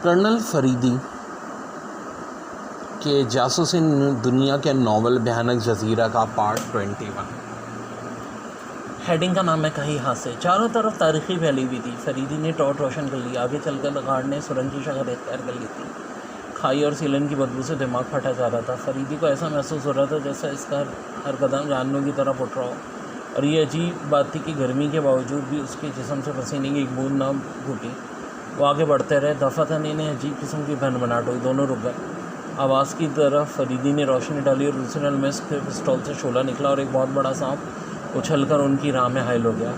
Colonel Faridi के जासूसी दुनिया के नावल भयानक जजीरा का पार्ट 21। हेडिंग का नाम है कहीं हाथ से। चारों तरफ तारीखी फैली हुई थी। फरीदी ने टॉर्च रोशन कर ली। आगे चलकर गार्ड ने सुरंग की शक्ल इख्तियार कर ली थी। खाई और सीलन की बदबू से दिमाग फटा जा रहा था। फरीदी को ऐसा महसूस हो रहा था जैसा इसका हर कदम जानवरों की तरह फुट रहा हो। और ये अजीब बात थी कि गर्मी के बावजूद भी उसके जिस्म से पसीने की एक बूंद ना घुटी। वो आगे बढ़ते रहे। दफ़ातन इन्हें अजीब किस्म की भनभनाहट हुई। दोनों रुक गए। आवाज़ की तरफ फरीदी ने रोशनी डाली और दूसरे नल में उसके पिस्तौल से शोला निकला और एक बहुत बड़ा सांप उछलकर उनकी राह में हायल हो गया।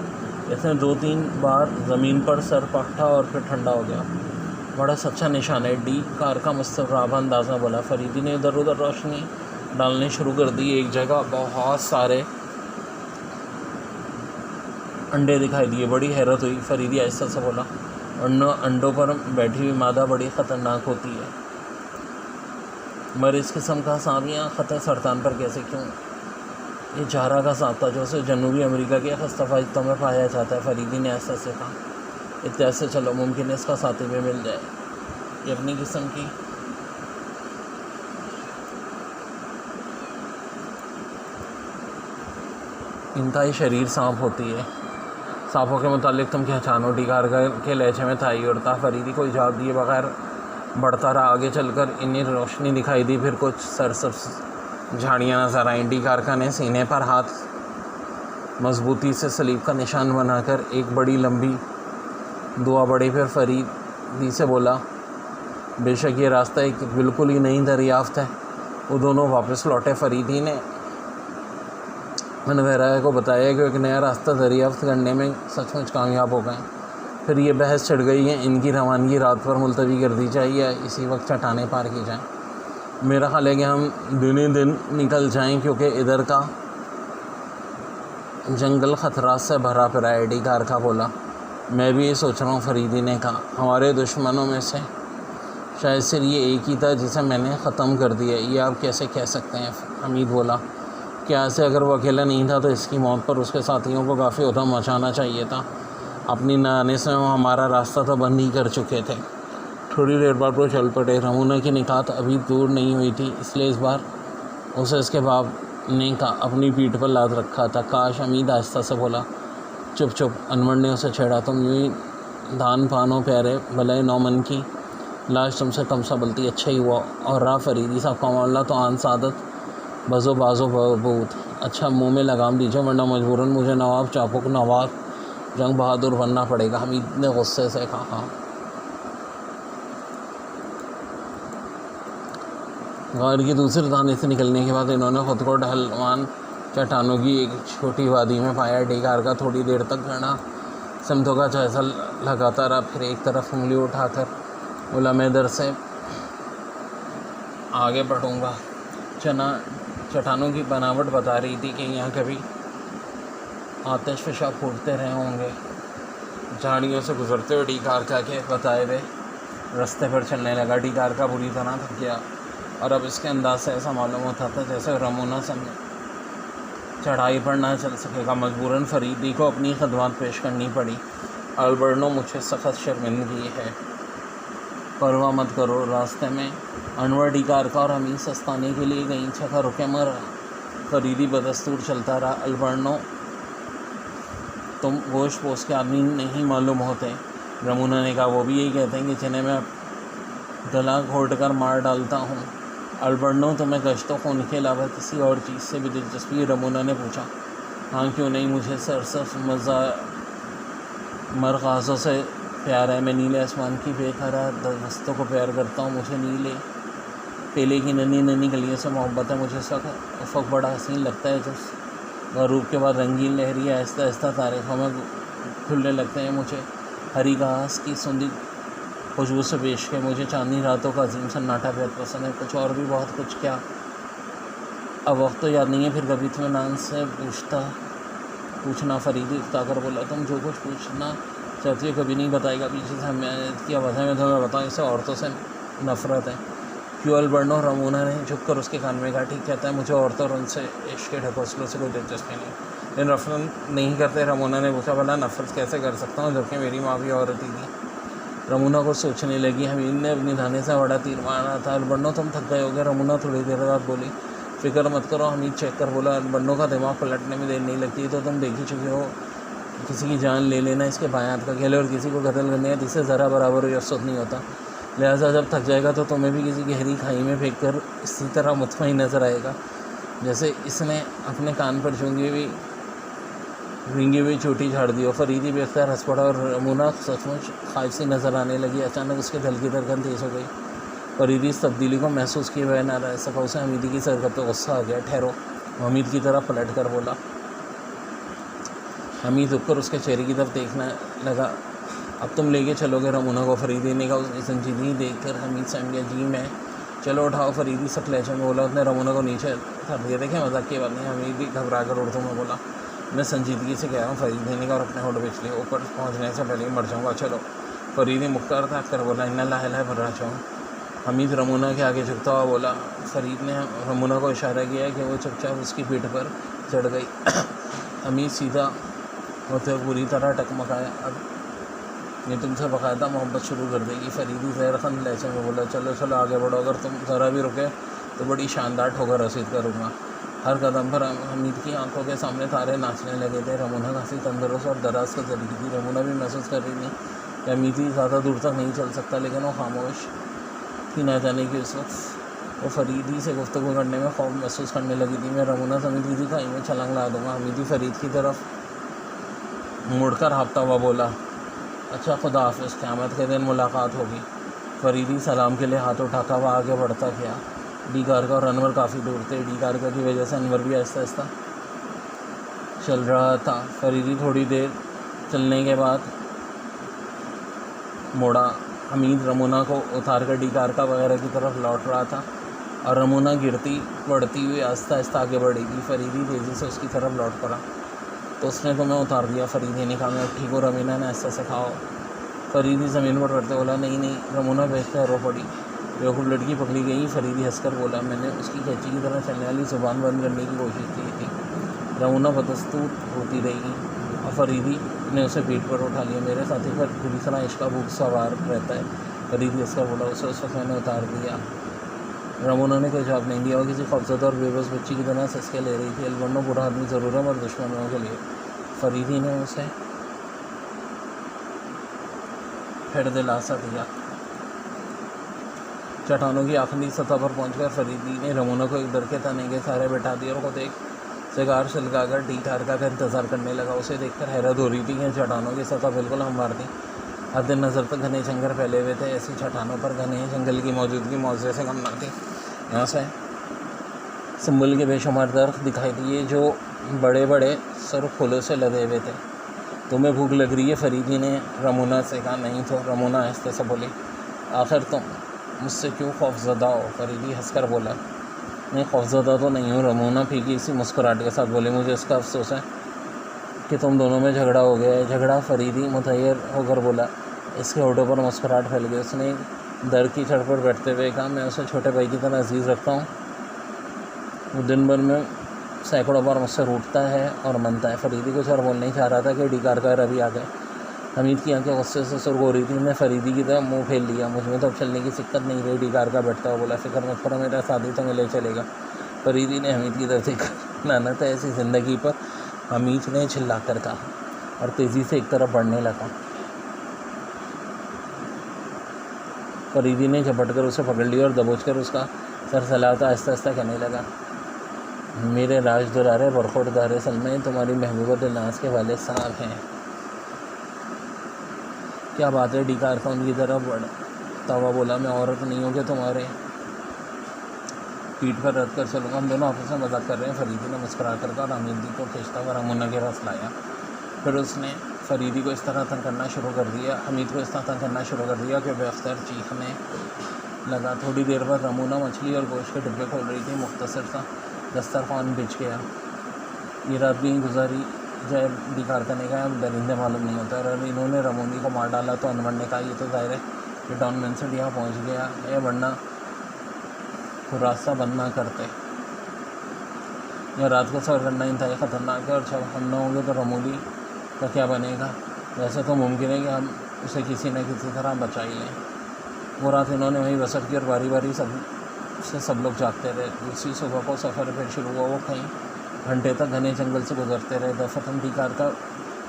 इसने 2-3 बार ज़मीन पर सर पट्टा और फिर ठंडा हो गया। बड़ा सच्चा निशान है, डी कार का मुस्तराबा अंदाज़ में बोला। फरीदी ने इधर उधर रोशनी डालनी शुरू कर दी। एक जगह बहुत सारे अंडे दिखाई दिए। बड़ी हैरत हुई। फरीदी आहिस्ता से बोला, अंडों पर बैठी हुई मादा बड़ी ख़तरनाक होती है, मगर इस किस्म का सांप यहाँ ख़तर सरतान पर कैसे क्यों? ये जारा का सांप था जो उसे जनूबी अमेरिका के खस्ताफा हिस्सों में पाया जाता है। फरीदी ने ऐसा से कहा, इत्यादि से चलो, मुमकिन है इसका साथी भी मिल जाए। ये अपनी किस्म की इंतहाई शरीर सांप होती है। सांपों के मुतालिक तुम क्या जानो? टीकार के लहजे में था ही और था। फरीदी को इजाज़त दिए बगैर बढ़ता रहा। आगे चलकर इन्हें रोशनी दिखाई दी। फिर कुछ सरसब्ज झाड़ियाँ नजर आईं। डी कारका ने सीने पर हाथ मजबूती से सलीब का निशान बनाकर एक बड़ी लंबी दुआ पड़ी। फिर फरीदी से बोला, बेशक ये रास्ता एक बिल्कुल ही नई दरियाफ्त है। वो दोनों वापस लौटे। फरीदी ने मनवेराया को बताया कि एक नया रास्ता दरियाफ्त करने में सचमुच कामयाब हो गए। फिर ये बहस चढ़ गई है, इनकी रवानगी रात पर मुलतवी कर दी जाए या इसी वक्त चट्टाने पार की जाएं। मेरा ख्याल है कि हम दिन दिन निकल जाएं, क्योंकि इधर का जंगल ख़तरात से भरा पड़ा है। डी कारका बोला, मैं भी ये सोच रहा हूँ। फरीदी ने कहा, हमारे दुश्मनों में से शायद सिर्फ ये एक ही था जिसे मैंने ख़त्म कर दिया। ये आप कैसे कह सकते हैं? हमीद बोला, क्या ऐसे अगर वो अकेला नहीं था तो इसकी मौत पर उसके साथियों को काफ़ी उधम मचाना चाहिए था। अपनी न आने से वो हमारा रास्ता तो बंद ही कर चुके थे। थोड़ी देर बाद वो चल पड़े। रमूना की निकात अभी दूर नहीं हुई थी, इसलिए इस बार उसे इसके बाप ने अपनी पीठ पर लाद रखा था। काश। हमीद आहिस्ता से बोला। चुप चुप, अनवर ने उसे छेड़ा, तुम यूँ ही धान पानो प्यारे, भले नौमन की लाश तुमसे कम संभलती। अच्छा ही हुआ। और रहा फरीदी साहब का मामला तो आन सादत बज़ो बाज़ो बहुत अच्छा। मुँह में लगाम दीजिए, वरना मजबूरन मुझे नवाब चापुक नवाब जंग बहादुर बनना पड़ेगा। हमीद ने गुस्से से कहा। गार की दूसरे दाने से निकलने के बाद इन्होंने ख़ुद को ढलवान चट्टानों की एक छोटी वादी में पाया। डी कारका थोड़ी देर तक खड़ा समतों का जायज़ा लगाता रहा। फिर एक तरफ उंगली उठाकर बोला, मैं इधर से आगे बढ़ूँगा। चट्टानों की बनावट बता रही थी कि यहाँ कभी आतिश फिशा फूटते रहे होंगे। झाड़ियों से गुजरते हुए डी कारका के बताए हुए रास्ते पर चलने लगा। डी कारका बुरी तरह थक गया और अब इसके अंदाज से ऐसा मालूम होता था जैसे रमूना समय चढ़ाई पर ना चल सकेगा। मजबूरन फरीदी को अपनी खदमात पेश करनी पड़ी। अल्बर्नो, मुझे सख्त शर्मिंदगी है। परवाह मत करो। रास्ते में अनवर, डी कारका और हमीद सस्ताने के लिए कहीं जगह रुके मर। फरीदी बदस्तूर चलता रहा। अल्बर्नो, तुम गोश्त पोश के आदमी नहीं मालूम होते। रमूना ने कहा, वो भी यही कहते हैं कि जिन्हें मैं गला घोट कर मार डालता हूँ। अल्बर्नो, तुम्हें गश्तो खून के अलावा किसी और चीज़ से भी दिलचस्पी? रमूना ने पूछा। हाँ, क्यों नहीं, मुझे सरसफ मरगाज़ों से प्यार है। मैं नीले आसमान की बेकरार दस्तों को प्यार करता हूँ। मुझे नीले पेले की नन्ही नन्ही गलियों से मोहब्बत है। मुझे उफ़क़ बड़ा हसीन लगता है। गरूब के बाद रंगीन लहरियाँ आहिस्ता आहिस्ता तारीख़ों में खुलने लगते हैं। मुझे हरी घास की सुंदी खुशबू से पेश के मुझे चांदनी रातों का अजीम सन्नाटा बेहद पसंद है। कुछ और भी बहुत कुछ। क्या? अब वक्त तो याद नहीं है। फिर कभी इत्मीनान से पूछना। फरीदी उकताकर बोला, तुम जो कुछ पूछना चाहती हो कभी नहीं बताएगा। पीछे से मैं क्या वजह में तुम्हें बताऊँ? इसे औरतों से नफ़रत है। क्यों? अल्बर्नो, रमूना ने झुककर उसके कान में कहा। ठीक कहता है, मुझे औरतों और उनसे इश्क के ढकोसलों से कोई दिलचस्पी नहीं। लेकिन नफरत नहीं करते? रमूना ने पूछा। भला नफरत कैसे कर सकता हूँ जबकि मेरी माँ भी औरत ही थी। रमूना को सोचने लगी। हमीद ने अपनी धाने से बड़ा तीर मारा था। अलबन्नो तुम थक गए होगे, रमूना थोड़ी देर बाद बोली। फिक्र मत करो, हमीद चेक कर बोला। अलबन्नो का दिमाग पलटने में देर नहीं लगती, तो तुम देख ही चुके हो। किसी की जान ले लेना इसके बाएं हाथ का खेल है और किसी को कत्ल करने का जिससे ज़रा बराबर यस्सुत नहीं होता। लिहाजा जब थक जाएगा तो तुम्हें भी किसी गहरी खाई में फेंक कर इसी तरह मुतमईन नज़र आएगा जैसे इसने अपने कान पर भींगी हुई चोटी झाड़ दी हो। फरीदी बेख्तियार हंस पड़ा और रमूना सचमुच खाइफ सी नज़र आने लगी। अचानक उसके दिल की धड़कन तेज़ हो गई। फरीदी इस तब्दीली को महसूस किए बगैर ना रह सका। उसे हमीदी की सरकत पे गुस्सा आ गया। ठहरो, हमीद की तरफ पलट कर बोला। हमीद रुककर उसके चेहरे की तरफ देखने लगा। अब तुम लेके चलोगे रमूना को? फरीदी ने कहा। उसकी संजीदगी देखकर हमीद समझ गया। जी मैं। चलो उठाओ, फरीदी सख्त लहजे में बोला। उसने रमूना को नीचे उतार दिया। देखें मजाक की बात नहीं। हमीद भी घबरा कर उर्दू में बोला। मैं संजीदगी से कह रहा हूँ, फरीदी ने कहा और अपने होठ बेच लिए। ऊपर पहुँचने से पहले ही मर जाऊँगा। चलो। फरीदी मुख्तार था कर बोला। इन्ना लाह भर रहा चाहूँ। हमीद रमूना के आगे झुकता हुआ बोला। फरीद ने रमूना को इशारा किया कि वो चुपचाप उसकी पीठ पर चढ़ गई। हमीद सीधा होते हुए पूरी तरह टकमकाया। अब ये तुमसे बाकायदा मोहब्बत शुरू कर देगी। फरीदी ज़हरखंद लहजे में बोला। चलो चलो आगे बढ़ो, अगर तुम ज़रा भी रुके तो बड़ी शानदार ठोकर रसीद करूँगा। हर कदम पर हमीद की आंखों के सामने तारे नाचने लगे थे। रमूना काफ़ी तंदुरुस्त और दराज का तरीकी थी। रमूना भी महसूस कर रही थी कि हमीद ही ज़्यादा दूर तक नहीं चल सकता, लेकिन वो खामोश थी। ना जाने कि उस वक्त वो फरीदी से गुफ्तगू करने में खौफ महसूस करने लगी थी। मैं रमूना समेत किसी खाई में छलांग लगा दूँगा। हमीदी फरीद की तरफ मुड़कर हाँफता हुआ बोला। अच्छा खुदा हाफिज़, क़यामत के दिन मुलाकात होगी। फरीदी सलाम के लिए हाथ उठाता हुआ आगे बढ़ता गया। डी कारका और अनवर काफ़ी दूर थे। डी कारका की वजह से अनवर भी आहिस्ता आहिस्ता चल रहा था। फरीदी थोड़ी देर चलने के बाद मोड़ा। हमीद रमूना को उतार कर डी कारका वगैरह की तरफ लौट रहा था और रमूना गिरती पड़ती हुई आहिस्ता आहिस्ता आगे बढ़ेगी। फरीदी तेज़ी से उसकी तरफ लौट पड़ा। तो उसने तुम्हें उतार दिया? फरीदी ने कहा। मैं ठीक हूँ, रमीना ने ऐसा सिखाओ। फरीदी ज़मीन पर पड़ते बोला। नहीं नहीं। रमूना बेहतर रो पड़ी। बेवकूफ़ लड़की पकड़ी गई। फरीदी हंसकर बोला। मैंने उसकी कैंची की तरह चलने वाली ज़ुबान बंद करने की कोशिश की थी। रमूना बदस्तूर होती रही और फरीदी ने उसे पीठ पर उठा लिया। मेरे साथी पर पूरी तरह इश्क का भूख सवार रहता है। फरीदी हंसकर बोला। उसे उस वक्त मैंने उतार दिया। रमूना ने कोई जवाब नहीं दिया। वो किसी खौफज़दा और बेबस बच्ची की तरह सिसके ले रही थी। अलबन्नो बुरा आदमी ज़रूर है मगर दुश्मनों के लिए। फरीदी ने उसे फिर दिलासा दिया। चट्टानों की आखिरी सतह पर पहुंचकर फरीदी ने रमूना को एक डर के तने के सहारे बैठा दिया और खुद एक सिगार सुलगाकर डी कारका का इंतज़ार करने लगा। उसे देखकर हैरत हो रही थी कि चट्टानों की सतह बिल्कुल हमवार थी। हद नज़र तक घने जंगल फैले हुए थे। ऐसी चट्टानों पर घने जंगल की मौजूदगी मौजे से कम न थी। यहाँ से संबल के बेशुमार दरख्त दिखाई दिए जो बड़े बड़े सुर्ख फूलों से लदे हुए थे। तुम्हें भूख लग रही है? फरीदी ने रमूना से कहा। नहीं तो, रमूना आहिस्ते से बोली। आखिर तुम मुझसे क्यों खौफज़दा हो? फरीदी हंसकर बोला। मैं खौफज़दा तो नहीं हूँ। रमूना फीकी सी मुस्कुराहट के साथ बोली। मुझे इसका अफसोस है कि तुम दोनों में झगड़ा हो गया है। झगड़ा? फरीदी मुतैयर होकर बोला। इसके होठों पर मुस्कुराहट फैल गई। उसने दर की छड़ पर बैठते हुए कहा। मैं उसे छोटे भाई की तरह अजीज़ रखता हूँ। वो दिन भर में सैकड़ों बार मुझसे रूठता है और मनता है। फरीदी कुछ और बोलने ही चाह रहा था कि डी कारका रवि आ गए। हमीद की आंखें गुस्से से सुर्ख हो रही थी। मैं फरीदी की तरफ मुंह फेर लिया। मुझ में तो अब चलने की सिक्कत नहीं रही। डी कारका बैठता हुआ बोला। फिक्र मत करो, मेरा शादी तो मिले चलेगा। फरीदी ने हमीद की तरफ देखा। लानत है ऐसी ज़िंदगी पर, हमीद ने चिल्ला कर कहा और तेज़ी से एक तरफ बढ़ने लगा। फरीदी ने झपट कर उसे पकड़ लिया और दबोच कर उसका सर सहलाता आहिस्ता आहिस्ता कहने लगा। मेरे राज दुलारे बरखुरदार सलमे, तुम्हारी महबूबा दिलनाज के वाले साहब हैं। क्या बात है? डी कारका उनकी तरफ बढ़ता हुआ बोला। मैं औरत नहीं हूँ कि तुम्हारे पीठ पर रख कर चलूँगा। हम दोनों आपस में मजाक कर रहे हैं। फरीदी ने मुस्कुरा कर कहा और हमीदी को खींचता हुआ रमूना के पास लाया। फिर उसने फरीदी को इस तरह तंग करना शुरू कर दिया, हमीद को इस तरह तंग करना शुरू कर दिया कि बेअख्तर चीखने लगा। थोड़ी देर बाद रमूना मछली और गोश्त के डिब्बे खोल रही थी। मुख्तसर सा दस्तरखान बिछ गया। ये रात भी गुजारी जाए? डी कारका ने कहा। अब दरिंदे मालूम नहीं होता। और इन्होंने रमूनी को मार डाला तो अनवर ने कहा। ये तो जाहिर है कि डॉन मेंसेट यहाँ पहुँच गया है, वरना रास्ता बंद ना करते। यह रात को सफ़र करना इंतहाई ख़तरनाक है और जब हम न होंगे तो रमूली का क्या बनेगा? वैसे तो मुमकिन है कि हम उसे किसी न किसी तरह बचा ही लें। वो रात इन्होंने वहीं बसर की और बारी बारी सब लोग जागते रहे। दूसरी सुबह को सफ़र फिर शुरू हुआ। वो कहीं घंटे तक घने जंगल से गुजरते रहे। दफतन डी कार का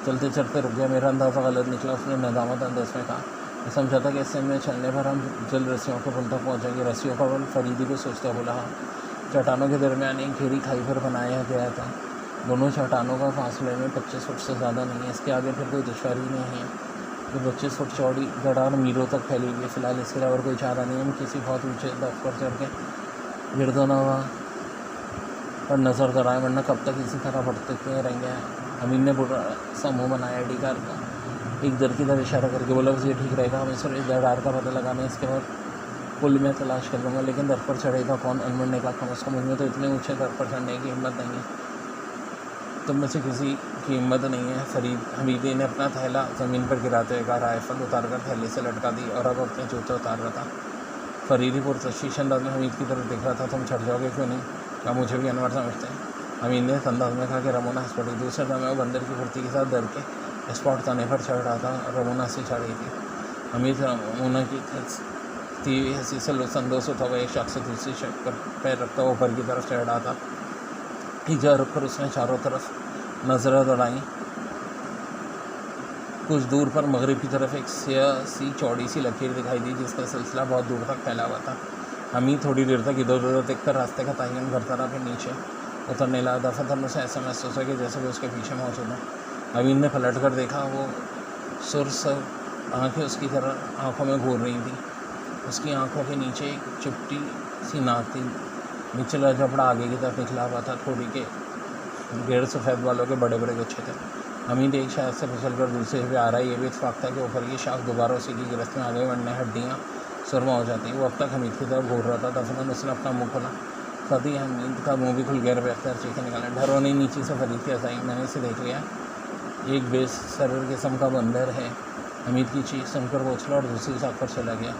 चलते चलते रुक गया। मेरा अंदाज़ा गलत निकला। उसने नदामत अंदाज में कहा, मैं समझा था कि इससे में चलने पर हम जल रस्सियों के पुल तक पहुँचेंगे। रस्सियों का पुल? फरीदी को सोचता बोला। हाँ। चट्टानों के दरमियान एक घेरी खाई पर बनाया गया था। दोनों चट्टानों का फासले में 25 फुट से ज़्यादा नहीं है। इसके आगे फिर कोई दुश्वारी नहीं है। ये 25 फुट चौड़ी दरार मीलों तक फैली हुई है। फिलहाल इसके अलावा कोई चारा नहीं है। हम किसी बहुत ऊंचे दफ पर चढ़ के गिरदोनवा पर नज़र दौड़ाए, वरना कब तक इसी तरह भटकते रहेंगे। अमीन ने बुरा सा मुँह बनाया। डी कार का एक दर की तरफ इशारा करके बोला, बस ये ठीक रहेगा। हमें सिर्फ इस दरार का पता लगाना है, इसके बाद पुल में तलाश कर लूँगा। लेकिन दर पर चढ़ेगा कौन? अनवर ने कहा, कम अज़ कम मुझमें तो इतने ऊँचे दर पर चढ़ने की हिम्मत नहीं है। तुम में से किसी की हिम्मत नहीं है। हमीदी ने अपना थैला ज़मीन पर गिराते हुए कहा। राइफल उतारकर थैले से लटका दी और अब अपने जूते उतार रहा था। फरीदी पुरतशीश अंदाज में हमीद की तरफ देख रहा था। तुम चढ़ जाओगे क्यों नहीं? क्या मुझे भी अनवर समझते हैं? हमीद ने अंदाज में कहा कि रमोना हंस पड़ी। दूसरे समय वो बंदर की फुर्ती के साथ डर के स्पॉट ताने पर चढ़ रहा था। रमोना से चढ़ रही थी। हमीद रमोना की हंसी से लुत्फ़अंदोज़ होता हुआ एक शख्स से दूसरी शख्स पर पैर रखता हुआ ऊपर की तरफ चढ़ रहा था। हिजा रुक कर उसने चारों तरफ नज़रें दौड़ाई। कुछ दूर पर मगरिब की तरफ एक सी चौड़ी सी लकीर दिखाई दी, जिसका सिलसिला बहुत दूर तक फैला हुआ था। हमीद थोड़ी देर तक इधर उधर देखकर रास्ते का तयन करता रहा, फिर नीचे उतरने लगा। दफतन उसे ऐसा महसूस हुआ कि जैसे वो उसके पीछे मौजूद है। हमीद ने पलट कर देखा। वो सुरसर आँखें उसकी तरह आँखों में घूर रही थी। उसकी आँखों के नीचे एक चुपटी सी नाक थी। निचला जबड़ा आगे की तरफ निकला हुआ था। थोड़ी के गैर सफ़ेद वालों के बड़े बड़े गुच्छे थे। हमीद एक शायद से फिसल कर दूसरे पे आ रहा है। ये भी इत्तेफाक था कि ऊपर की शाख दोबारा उसी की गिरफ्त में आ गई, वरना हड्डियाँ सुरमा हो जाती। वो अब तक हमीद की तरफ घूर रहा था। दफन उसने अपना मुँह खोला। साथ ही हमीद का मुँह भी खुल गया। बेख्तियार चीखें निकालें। डरो नहीं, नीचे से फरीद की हंसाई। मैंने इसे देख लिया, एक बेसरर किस्म का बंदर है। हमीद की चीख सुनकर वो उछला और दूसरी साख पर चला गया।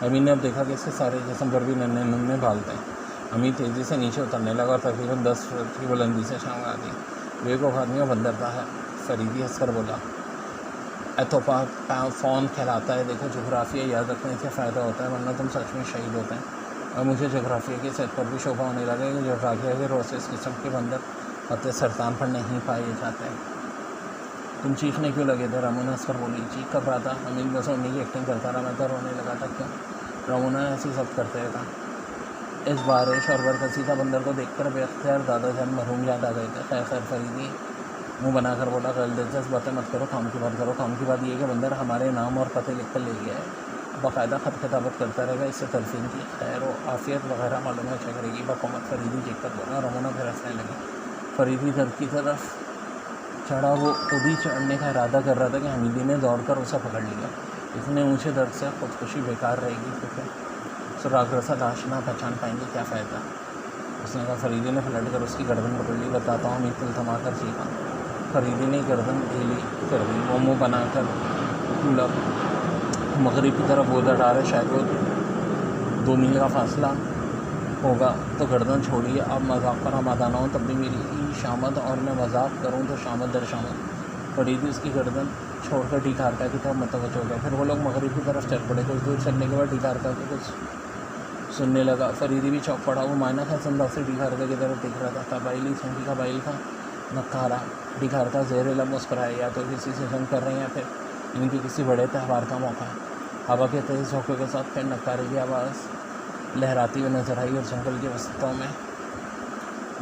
हमीद ने अब देखा कि इसके सारे जिस्म पर भी नन्हे नन्हे बाल थे। हमीद तेज़ी से नीचे उतरने लगा और तकरीबन 10 फुट की बुलंदी से शाम आ दी। बेवकूफ़ आदमी बंदर था। फरीदी हंसकर बोला, एतोपाक फ़ोन कहलाता है। देखो, जोग्राफिया याद रखने से फ़ायदा होता है, वरना तुम सच में शहीद होते हैं। और मुझे जोग्राफिया की सेहत पर भी शोभा होने लगा कि जोग्राफिया के रोज़ इस किस्म के बंदर फतेह सरतान पर नहीं पाए जाते। तुम चीखने क्यों लगे थे? रमोना हंसकर बोली। चीख कब रहा था? हमीद बस रोने की एक्टिंग करता रहा। मैं तो रोने लगा था। क्यों? रमोना ऐसी सब करते था। इस बारिश और बरकसीदा बंदर को देखकर बेख्तियार दादा जान मरहूम याद आ गए थे। खैर फरीदी मुँह बनाकर बोला, कल दिलचस्प बातें मत करो, काम की बात करो। काम की बात ये है कि बंदर हमारे नाम और पते लिख कर ले गया है। बाकायदा ख़त किताबत करता रहेगा। इससे तलफीन की खैर व आफियत वगैरह मालूम है करेगी। बकौमत फरीदी देखकर बोला। रमोना फिर हंसने लगी। फरीदी दर की तरफ चढ़ा। वो खुद ही चढ़ने का इरादा कर रहा था कि हमीदी ने दौड़कर उसे पकड़ लिया। इतने ऊँचे दर से खुदकुशी बेकार रहेगी, क्योंकि सुराग रसा लाश ना पहचान पाएंगे, क्या फ़ायदा? उसने कहा। फरीदी ने पलट कर उसकी गर्दन पकड़ ली। बताता हूँ, मीतल थमा कर चीखा। फरीदी ने गर्दन ढीली कर दी। वो मुँह बनाकर मगरिब की तरफ बोधा डाले। शायद वो 2 मील का फासला होगा। तो गर्दन छोड़िए। अब मजाक पर आमादा ना हो, तब भी मेरी शामद और मैं मजाक करूँ तो शामद दर शामद। फरीदी उसकी गर्दन छोड़कर डी कारका की तरफ मतवज्जो हो गया। फिर वो लोग मगरिब की तरफ चल पड़े। कुछ दूर चलने के बाद डी कारका को कुछ सुनने लगा। फरीदी भी चौंक पड़ा। वो मायना खैर अंदाज से डी कारका की तरफ देख रहा था। कबाइली छंकी कबाइल का नकारा। डी कारका ज़ेर लब मुस्कुराया। या तो किसी से जंग कर रहे हैं या फिर इनके किसी बड़े त्यौहार का मौका है। हवा के तेज़ झोंके के साथ फिर नकारे की आवाज़ लहराती हुई नजर आई और जंगल के वसतों में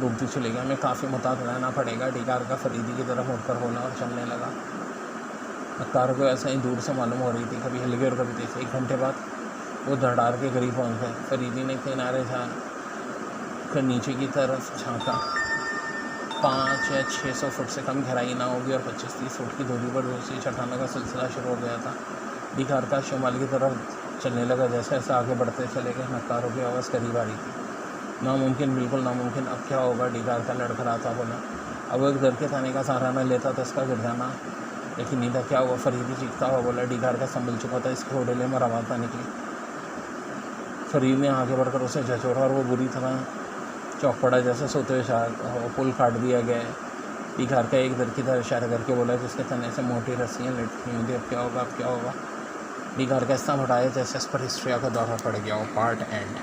डूबती चली गई। हमें काफ़ी मुताद रहना पड़ेगा। डी कारका फरीदी की तरफ मुड़कर बोला और चलने लगा। नक्कार को ऐसा ही दूर से मालूम हो रही थी, कभी हिल गई और कभी तेज। 1 घंटे बाद वो धड़ार के करीब पहुँच गए। फरीदी ने किनारे कर नीचे की तरफ झाँका। 500 या 600 फुट से कम गहराई ना होगी और 25-30 फुट की दूरी पर दूसरी चट्टानों का सिलसिला शुरू हो गया था। डी कारका शुमाल की तरफ चलने लगा। जैसे जैसे आगे बढ़ते चले गए, नक्कारों की आवाज़ करीब आ रही थी। नामुमकिन, बिल्कुल नामुमकिन। अब क्या होगा? डी कारका लड़खड़ाता बोला। अब एक दर के थाने का सहारा न लेता तो इसका गिर जाना लेकिन नहीं था। क्या हुआ? फरीदी चीखता हुआ बोला। डी कारका संभल चुका था। इसके होडेले में आवाज़ ना निकली। फरीद ने आगे बढ़कर उसे झचोड़ा और वो बुरी तरह चौंक पड़ा। जैसे सोते हुए पुल काट दिया गया है। कार का एक दर की तरह इशारा करके बोला जिसके तने से मोटी रस्सियाँ लटकी होंगी। अब क्या होगा, अब क्या होगा। कार का इस्तेमाल हटाया जैसे इस पर हिस्ट्रिया का दौरा पड़ गया हो। Part and.